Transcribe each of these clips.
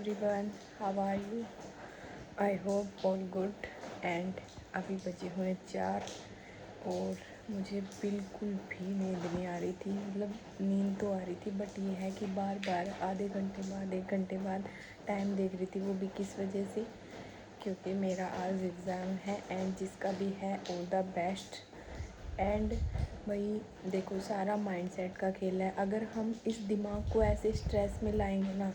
Everyone, how are you? I hope all good. And अभी बजे हुए 4 और मुझे बिल्कुल भी नींद नहीं आ रही थी। मतलब नींद तो आ रही थी, बट ये है कि बार बार आधे घंटे बाद 1 घंटे बाद टाइम देख रही थी। वो भी किस वजह से? क्योंकि मेरा आज एग्ज़ाम है एंड जिसका भी है ऑल द बेस्ट। एंड वही देखो, सारा माइंडसेट का खेल है। अगर हम इस दिमाग को ऐसे स्ट्रेस में लाएंगे ना,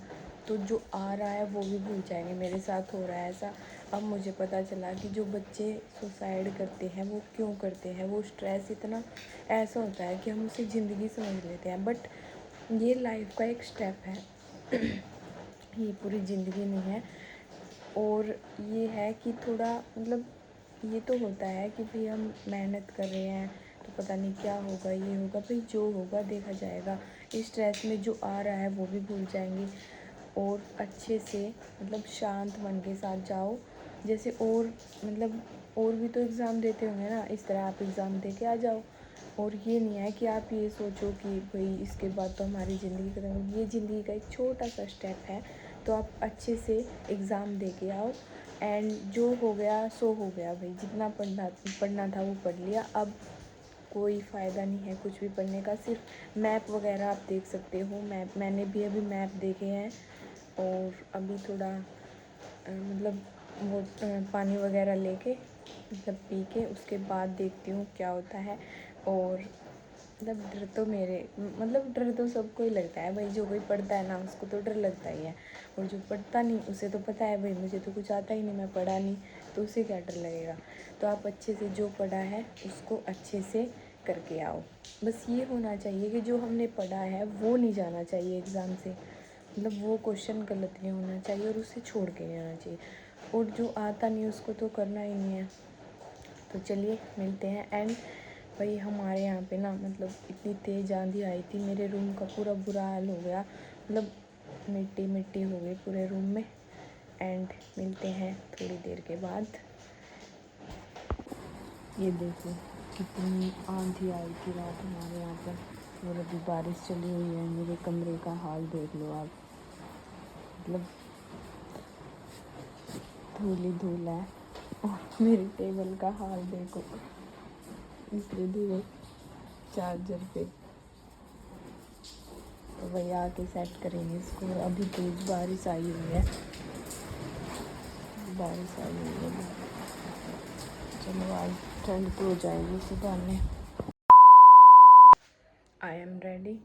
तो जो आ रहा है वो भी भूल जाएंगे। मेरे साथ हो रहा है ऐसा। अब मुझे पता चला कि जो बच्चे सुसाइड करते हैं वो क्यों करते हैं। वो स्ट्रेस इतना ऐसा होता है कि हम उसे ज़िंदगी समझ लेते हैं, बट ये लाइफ का एक स्टेप है। ये पूरी ज़िंदगी नहीं है। और ये है कि थोड़ा मतलब ये तो होता है कि भाई हम मेहनत कर रहे हैं तो पता नहीं क्या होगा, ये होगा, भाई जो होगा देखा जाएगा। इस स्ट्रेस में जो आ रहा है वो भी भूल जाएंगे और अच्छे से मतलब शांत मन के साथ जाओ। जैसे और मतलब और भी तो एग्ज़ाम देते होंगे ना, इस तरह आप एग्ज़ाम दे के आ जाओ। और ये नहीं है कि आप ये सोचो कि भाई इसके बाद तो हमारी ज़िंदगी खत्म होगी। ये ज़िंदगी का एक छोटा सा स्टेप है, तो आप अच्छे से एग्ज़ाम दे के आओ। एंड जो हो गया सो हो गया भाई, जितना पढ़ना था वो पढ़ लिया। अब कोई फ़ायदा नहीं है कुछ भी पढ़ने का। सिर्फ मैप वगैरह आप देख सकते हो। मैंने भी अभी मैप देखे हैं और अभी थोड़ा मतलब वो पानी वगैरह लेके मतलब पी के उसके बाद देखती हूँ क्या होता है। और मतलब डर तो डर तो सबको ही लगता है भाई। जो कोई पढ़ता है ना उसको तो डर लगता ही है, और जो पढ़ता नहीं उसे तो पता है भाई मुझे तो कुछ आता ही नहीं, मैं पढ़ा नहीं, तो उसे क्या डर लगेगा। तो आप अच्छे से जो पढ़ा है उसको अच्छे से करके आओ। बस ये होना चाहिए कि जो हमने पढ़ा है वो नहीं जाना चाहिए एग्ज़ाम से। मतलब वो क्वेश्चन गलत नहीं होना चाहिए और उसे छोड़ के नहीं आना चाहिए। और जो आता नहीं उसको तो करना ही नहीं है। तो चलिए मिलते हैं। एंड भाई हमारे यहाँ पे ना मतलब इतनी तेज़ आंधी आई थी, मेरे रूम का पूरा बुरा हाल हो गया। मतलब मिट्टी मिट्टी हो गई पूरे रूम में। एंड मिलते हैं थोड़ी देर के बाद। ये देखो कितनी आंधी आई थी रात हमारे यहाँ पर, और अभी बारिश चली हुई है। मेरे कमरे का हाल देख लो आप। मतलब धूल ही धूल है। और मेरी टेबल का हाल देखो, इतने धूल चार्जर पे। तो वही आके सेट करेंगे इसको। अभी तेज बारिश आई हुई है, बारिश आई हुई है। चलो आज ठंड तो हो जाएगी सुबह में। I am ready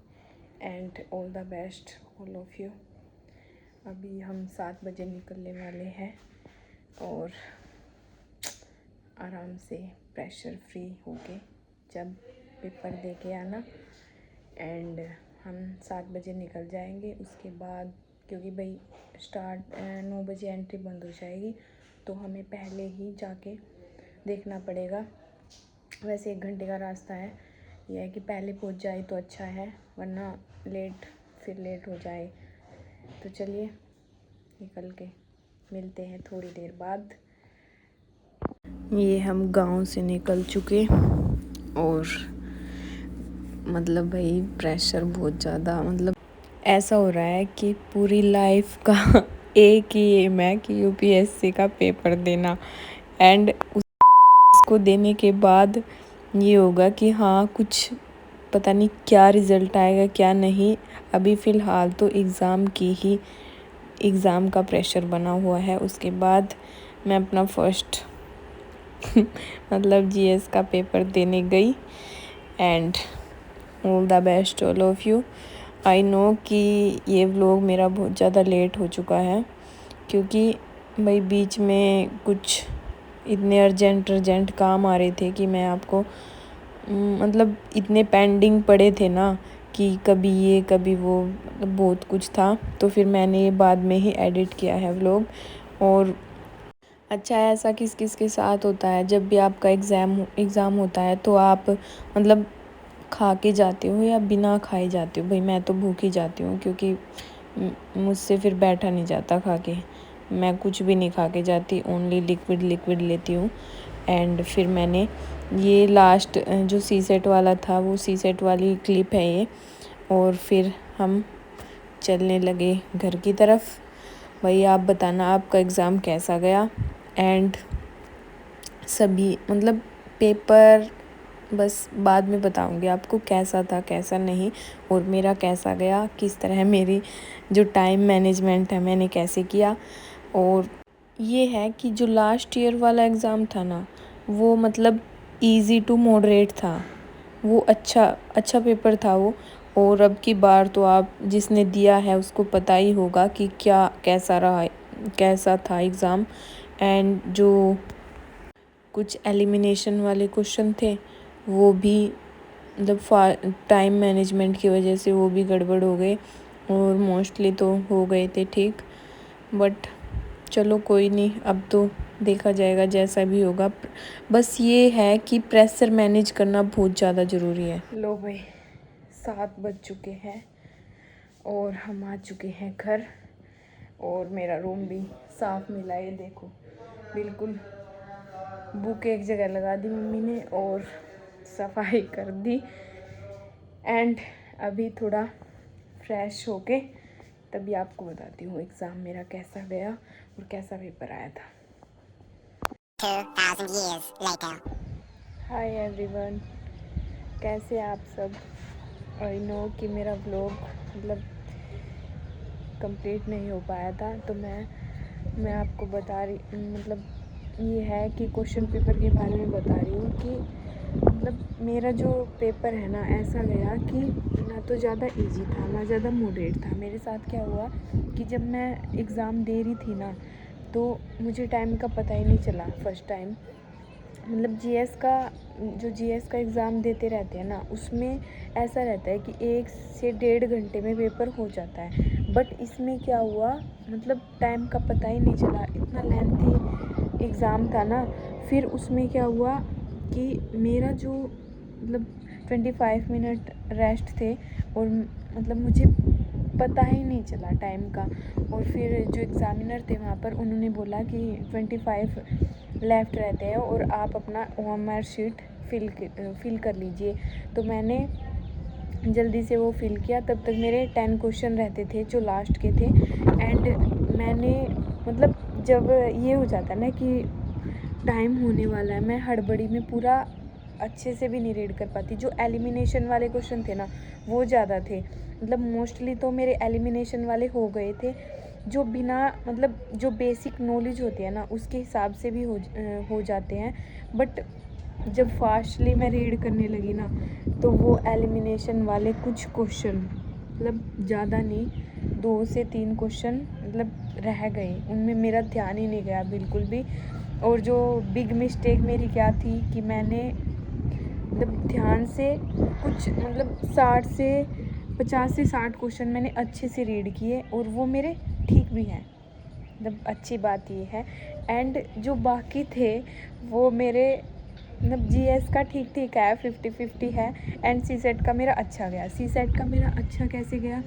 and all the best all of you. अभी हम 7 बजे निकलने वाले हैं और आराम से प्रेशर फ्री होके जब पेपर दे के आना। एंड हम 7 बजे निकल जाएंगे। उसके बाद क्योंकि भाई स्टार्ट 9 बजे एंट्री बंद हो जाएगी, तो हमें पहले ही जाके देखना पड़ेगा। वैसे 1 घंटे का रास्ता है, यह है कि पहले पहुंच जाए तो अच्छा है, वरना फिर लेट हो जाए। तो चलिए निकल के मिलते हैं थोड़ी देर बाद। ये हम गांव से निकल चुके और मतलब भाई प्रेशर बहुत ज़्यादा, मतलब ऐसा हो रहा है कि पूरी लाइफ का एक ही एम है कि यूपीएससी का पेपर देना। एंड उसको देने के बाद ये होगा कि हाँ कुछ पता नहीं क्या रिज़ल्ट आएगा क्या नहीं। अभी फ़िलहाल तो एग्ज़ाम का प्रेशर बना हुआ है। उसके बाद मैं अपना फर्स्ट मतलब जीएस का पेपर देने गई। And all the best all of you. I know कि ये व्लॉग मेरा बहुत ज़्यादा लेट हो चुका है, क्योंकि भाई बीच में कुछ इतने अर्जेंट काम आ रहे थे कि मैं आपको मतलब इतने पेंडिंग पड़े थे ना कि कभी ये कभी वो, मतलब बहुत कुछ था। तो फिर मैंने ये बाद में ही एडिट किया है व्लॉग। और अच्छा ऐसा किस किस के साथ होता है, जब भी आपका एग्ज़ाम होता है तो आप मतलब खा के जाते हो या बिना खाए जाते हो? भाई मैं तो भूखी जाती हूँ, क्योंकि मुझसे फिर बैठा नहीं जाता खा के। मैं कुछ भी नहीं खा के जाती, ओनली लिक्विड लेती हूँ। एंड फिर मैंने ये लास्ट जो सी सेट वाला था वो सी सेट वाली क्लिप है ये। और फिर हम चलने लगे घर की तरफ। भाई आप बताना आपका एग्ज़ाम कैसा गया। एंड सभी मतलब पेपर बस बाद में बताऊंगी आपको कैसा था कैसा नहीं, और मेरा कैसा गया, किस तरह मेरी जो टाइम मैनेजमेंट है मैंने कैसे किया। और ये है कि जो लास्ट ईयर वाला एग्ज़ाम था ना, वो मतलब इजी टू मॉडरेट था, वो अच्छा पेपर था वो। और अब की बार तो आप जिसने दिया है उसको पता ही होगा कि क्या कैसा रहा, कैसा था एग्ज़ाम। एंड जो कुछ एलिमिनेशन वाले क्वेश्चन थे वो भी मतलब टाइम मैनेजमेंट की वजह से वो भी गड़बड़ हो गए, और मोस्टली तो हो गए थे ठीक। बट चलो कोई नहीं, अब तो देखा जाएगा जैसा भी होगा। बस ये है कि प्रेशर मैनेज करना बहुत ज़्यादा ज़रूरी है। लो भाई 7 बज चुके हैं और हम आ चुके हैं घर, और मेरा रूम भी साफ़ मिला है, देखो बिल्कुल। बुक एक जगह लगा दी मम्मी ने और सफाई कर दी। एंड अभी थोड़ा फ्रेश होके तभी आपको बताती हूँ एग्ज़ाम मेरा कैसा गया और कैसा पेपर आया था। 2000 years later. हाय एवरीवन, कैसे आप सब। आई नो कि मेरा व्लॉग मतलब कंप्लीट नहीं हो पाया था, तो मैं आपको बता रही मतलब ये है कि क्वेश्चन पेपर के बारे में बता रही हूँ कि मतलब मेरा जो पेपर है ना ऐसा गया कि ना तो ज़्यादा इजी था ना ज़्यादा मॉडरेट था। मेरे साथ क्या हुआ कि जब मैं एग्ज़ाम दे रही थी ना, तो मुझे टाइम का पता ही नहीं चला फर्स्ट टाइम। मतलब जीएस का एग्ज़ाम देते रहते हैं ना, उसमें ऐसा रहता है कि 1 से 1.5 घंटे में पेपर हो जाता है। बट इसमें क्या हुआ, मतलब टाइम का पता ही नहीं चला, इतना लेंथी एग्ज़ाम था ना। फिर उसमें क्या हुआ कि मेरा जो मतलब 25 मिनट रेस्ट थे, और मतलब मुझे पता ही नहीं चला टाइम का। और फिर जो एग्ज़ामिनर थे वहाँ पर उन्होंने बोला कि 25 लेफ़्ट रहते हैं और आप अपना ओएमआर शीट फिल कर लीजिए। तो मैंने जल्दी से वो फिल किया। तब तक मेरे 10 क्वेश्चन रहते थे जो लास्ट के थे। एंड मैंने मतलब जब ये हो जाता है ना कि टाइम होने वाला है, मैं हड़बड़ी में पूरा अच्छे से भी नहीं रीड कर पाती। जो एलिमिनेशन वाले क्वेश्चन थे ना वो ज़्यादा थे, मतलब मोस्टली तो मेरे एलिमिनेशन वाले हो गए थे, जो बिना मतलब जो बेसिक नॉलेज होती है ना उसके हिसाब से भी हो जाते हैं। बट जब फास्टली मैं रीड करने लगी ना, तो वो एलिमिनेशन वाले कुछ क्वेश्चन मतलब ज़्यादा नहीं, 2 से 3 क्वेश्चन मतलब रह गए, उनमें मेरा ध्यान ही नहीं गया बिल्कुल भी। और जो बिग मिस्टेक मेरी क्या थी कि मैंने मतलब ध्यान से कुछ मतलब 50 से 60 क्वेश्चन मैंने अच्छे से रीड किए, और वो मेरे ठीक भी हैं, मतलब अच्छी बात ये है। एंड जो बाकी थे वो मेरे मतलब जीएस का ठीक ठीक है, 50-50 है। एंड सी सेट का मेरा अच्छा गया। सी सेट का मेरा अच्छा कैसे गया,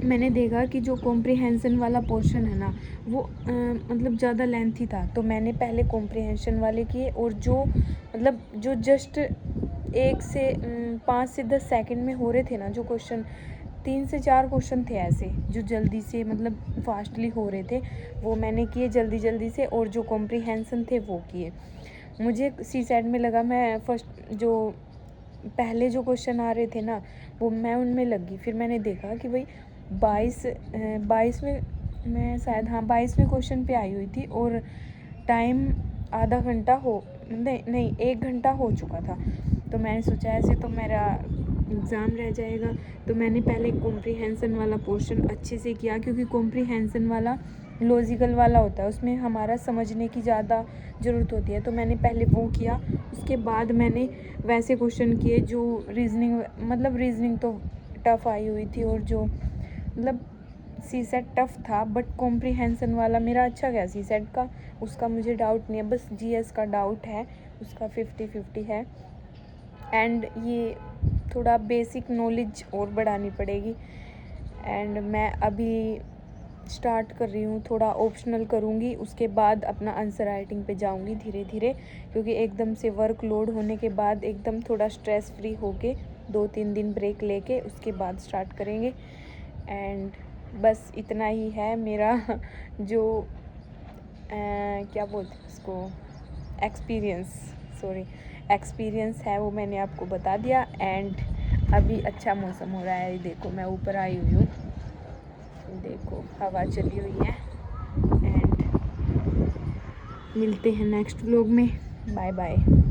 मैंने देखा कि जो कॉम्प्रिहेंशन वाला पोर्शन है ना वो मतलब ज़्यादा लेंथी था, तो मैंने पहले कॉम्प्रिहेंशन वाले किए, और जो मतलब जो जस्ट 5 से 10 सेकंड में हो रहे थे ना जो क्वेश्चन, 3 से 4 क्वेश्चन थे ऐसे जो जल्दी से मतलब फास्टली हो रहे थे, वो मैंने किए जल्दी से, और जो कॉम्प्रिहेंशन थे वो किए। मुझे सी सेट में लगा मैं फर्स्ट जो पहले जो क्वेश्चन आ रहे थे ना वो मैं उनमें लगी। फिर मैंने देखा कि भाई 22वें मैं शायद, हाँ 22वें क्वेश्चन पे आई हुई थी, और टाइम आधा घंटा हो नहीं 1 घंटा हो चुका था। तो मैंने सोचा ऐसे तो मेरा एग्ज़ाम रह जाएगा। तो मैंने पहले कॉम्प्रिहेंशन वाला पोर्शन अच्छे से किया, क्योंकि कॉम्प्रिहेंशन वाला लॉजिकल वाला होता है, उसमें हमारा समझने की ज़्यादा ज़रूरत होती है। तो मैंने पहले वो किया, उसके बाद मैंने वैसे क्वेश्चन किए जो रीजनिंग तो टफ़ आई हुई थी, और जो मतलब सी सेट टफ़ था, बट कॉम्प्रिहेंशन वाला मेरा अच्छा गया। सी सेट का उसका मुझे डाउट नहीं है, बस जीएस का डाउट है, उसका 50-50 है। एंड ये थोड़ा बेसिक नॉलेज और बढ़ानी पड़ेगी। एंड मैं अभी स्टार्ट कर रही हूँ, थोड़ा ऑप्शनल करूँगी, उसके बाद अपना आंसर राइटिंग पे जाऊँगी धीरे धीरे, क्योंकि एकदम से वर्क लोड होने के बाद एकदम थोड़ा स्ट्रेस फ्री होके 2-3 दिन ब्रेक लेके उसके बाद स्टार्ट करेंगे। एंड बस इतना ही है मेरा जो क्या बोलते हैं उसको, एक्सपीरियंस है वो मैंने आपको बता दिया। एंड अभी अच्छा मौसम हो रहा है, देखो मैं ऊपर आई हुई हूँ, देखो हवा चली हुई है। एंड मिलते हैं नेक्स्ट व्लॉग में, बाय बाय।